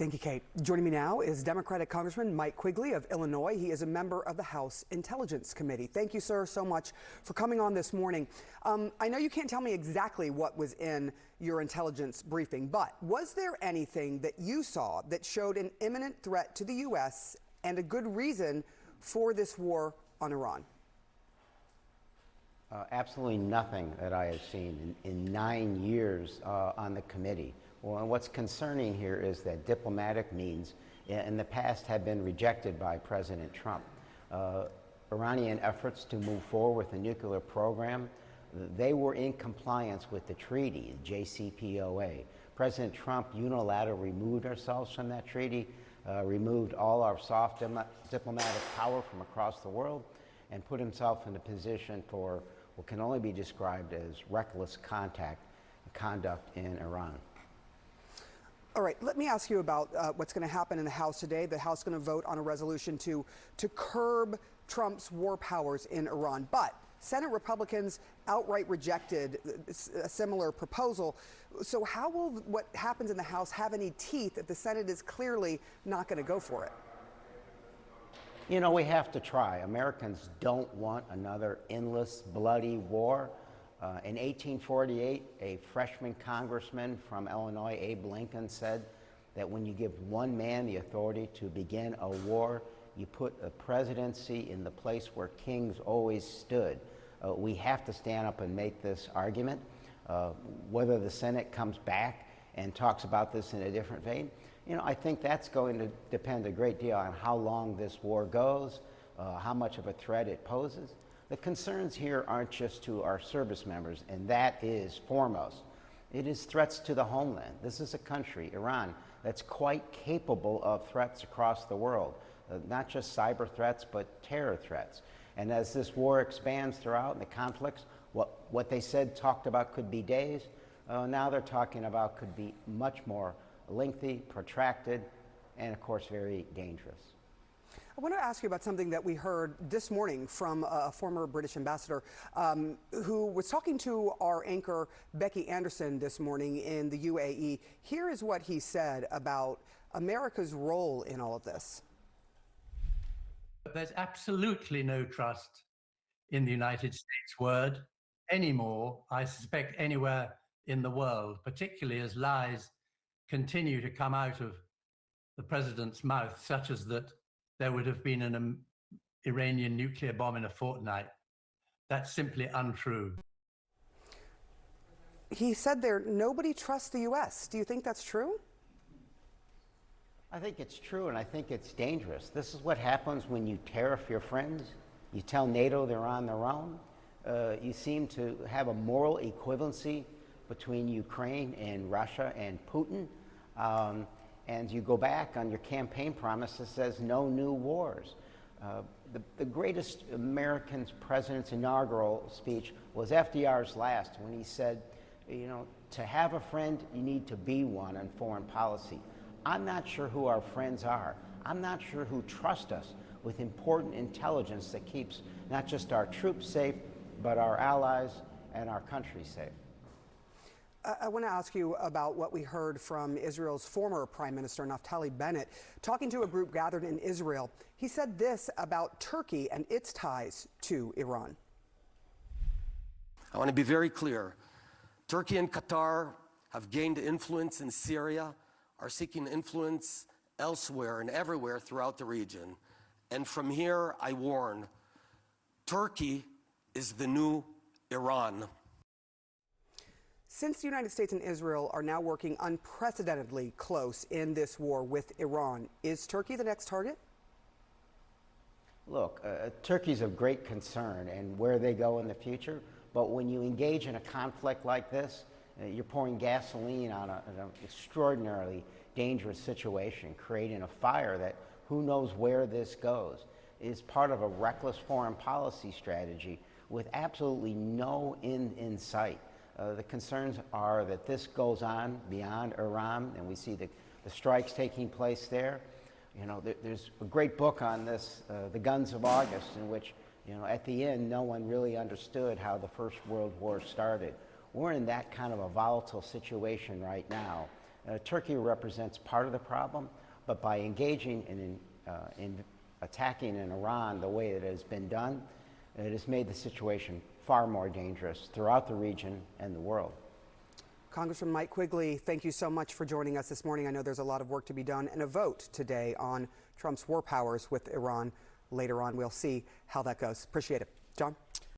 Thank you, Kate. Joining me now is Democratic Congressman Mike Quigley of Illinois. He is a member of the House Intelligence Committee. Thank you, sir, so much for coming on this morning. I know you can't tell me exactly what was in your intelligence briefing, but was there anything that you saw that showed an imminent threat to the U.S. and a good reason for this war on Iran? Absolutely nothing that I have seen in 9 years on the committee. Well, and what's concerning here is that diplomatic means in the past have been rejected by President Trump. Iranian efforts to move forward with a nuclear program, they were in compliance with the treaty, JCPOA. President Trump unilaterally removed ourselves from that treaty, removed all our soft diplomatic power from across the world, and put himself in a position for what can only be described as reckless conduct in Iran. All right, let me ask you about what's going to happen in the House today. The House is going to vote on a resolution to curb Trump's war powers in Iran. But Senate Republicans outright rejected a similar proposal. So how will what happens in the House have any teeth if the Senate is clearly not going to go for it? You know, we have to try. Americans don't want another endless, bloody war. In 1848, a freshman congressman from Illinois, Abe Lincoln, said that when you give one man the authority to begin a war, you put a presidency in the place where kings always stood. We have to stand up and make this argument. Whether the Senate comes back and talks about this in a different vein, you know, I think that's going to depend a great deal on how long this war goes, how much of a threat it poses. The concerns here aren't just to our service members, and that is foremost. It is threats to the homeland. This is a country, Iran, that's quite capable of threats across the world, not just cyber threats, but terror threats. And as this war expands throughout and the conflicts, what they said, talked about could be days, now they're talking about could be much more lengthy, protracted, and of course very dangerous. I want to ask you about something that we heard this morning from a former British ambassador who was talking to our anchor Becky Anderson this morning in the UAE. Here is what he said about America's role in all of this. There's absolutely no trust in the United States word anymore, I suspect, anywhere in the world, particularly as lies continue to come out of the president's mouth, such as that there would have been an Iranian nuclear bomb in a fortnight. That's simply untrue. He said there, nobody trusts the U.S. Do you think that's true? I think it's true, and I think it's dangerous. This is what happens when you tariff your friends. You tell NATO they're on their own. You seem to have a moral equivalency between Ukraine and Russia and Putin. And you go back on your campaign promise that says no new wars. The greatest American president's inaugural speech was FDR's last, when he said, you know, to have a friend, you need to be one in foreign policy. I'm not sure who our friends are. I'm not sure who trust us with important intelligence that keeps not just our troops safe, but our allies and our country safe. I want to ask you about what we heard from Israel's former Prime Minister, Naftali Bennett, talking to a group gathered in Israel. He said this about Turkey and its ties to Iran. I want to be very clear. Turkey and Qatar have gained influence in Syria, are seeking influence elsewhere and everywhere throughout the region. And from here, I warn, Turkey is the new Iran. Since the United States and Israel are now working unprecedentedly close in this war with Iran, is Turkey the next target? Look, Turkey's of great concern and where they go in the future, but when you engage in a conflict like this, you're pouring gasoline on an extraordinarily dangerous situation, creating a fire that who knows where this goes. It is part of a reckless foreign policy strategy with absolutely no end in sight. The concerns are that this goes on beyond Iran, and we see the strikes taking place there. You know, there's a great book on this, The Guns of August, in which, you know, at the end, no one really understood how the First World War started. We're in that kind of a volatile situation right now. Turkey represents part of the problem, but by engaging in attacking in Iran the way it has been done, it has made the situation far more dangerous throughout the region and the world. Congressman Mike Quigley, thank you so much for joining us this morning. I know there's a lot of work to be done and a vote today on Trump's war powers with Iran. Later on, we'll see how that goes. Appreciate it. John?